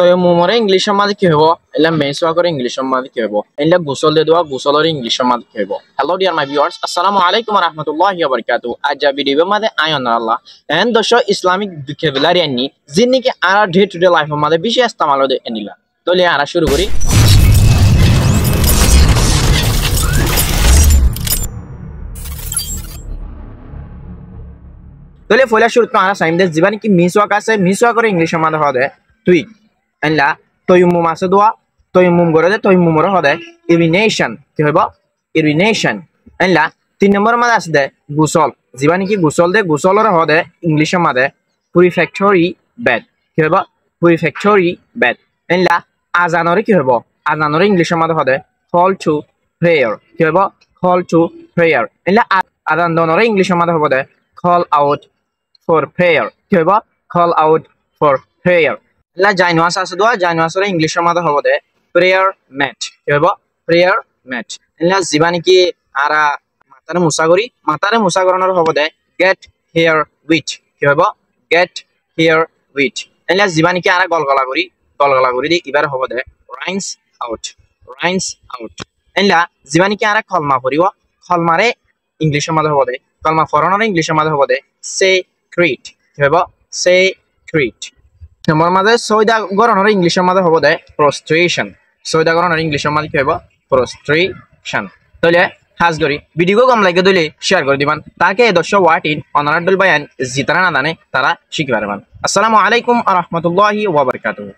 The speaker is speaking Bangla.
তয়ম্মুমরে ইংলিশের মাঝে কি হবো? এলা মেসওয়াক করে ইংলিশের মাঝে কি হবো? এলা গোসল দিয়ে দেওয়া গোসলের ইংলিশের মাঝে কি হবো? হ্যালো ডিয়ার মাই ভিউয়ার্স, আসসালামু আলাইকুম ওয়া রাহমাতুল্লাহি ওয়া বারাকাতুহু। আজ ভিডিও মাঝে আয়ন আল্লাহ এন্ড দশ ইসলামিক ভোকাবুলারি আনি জিন্নিকে আর ডে টু ডে লাইফের মাঝে বেশি ইস্তেমাল হতে এনিলা। তাহলে আমরা শুরু করি। তাহলে পয়লা শুরুতে আমরা সাইমদের জীবনে কি মিসওয়াক আছে, মিসওয়াক করে ইংলিশের মাঝে হবে তুই এনলা তয়ম্মুম আছে দোয়া তয়ম্মুম করে দে তয়ম্মুমরে হবে ইরিনেশন কি হইব ইরিনেশন এনলা 3 নম্বর মাঝে আছে দে গোসল জীবনে কি গোসল দে গোসলর হবে ইংলিশের মাঝে প্রিফেক্টরি বেড কি হইব প্রিফেক্টরি বেড এনলা আজানরে কি হইব আজানরে ইংলিশের মাঝে হবে কল টু প্রেয়ার কি হইব কল টু প্রেয়ার এনলা আজান দনরে ইংলিশের মাঝে হবে দে call out for prayer কি হইব call out for prayer লা জাইনওয়াস আছে দোয়া জাইনওয়াসরে ইংলিশের মাঝে হবে দে prayer mat কি হইব prayer mat লা জীবানি কি আরা মাতারে মুসা করানোর হবে দে get here with কি হইব get here with লা জীবানি কি আরা গলগলা করি দি এবারে হবে দে rinse out লা জীবানি কি আরা কলমা পড়িব কলমারে ইংলিশের মাঝে হবে দে কলমা ফরানোর ইংলিশের মাঝে হবে দে secret কি হইব secret নম্বর মাঝে সয়দা গরনের ইংলিশের মাঝে হবে দে prostration সয়দা গরনের ইংলিশের মাঝে কি হইব prostration তাহলে হাজ করি ভিডিও কম লাগে দিলে শেয়ার করে দিবেন তাকে 10 ওয়াট ইন অনারাদুল বায়ান জিতারা না জানে তারা শিখতে পারবেন। আসসালামু আলাইকুম ওয়া রাহমাতুল্লাহি ওয়া বারাকাতুহু।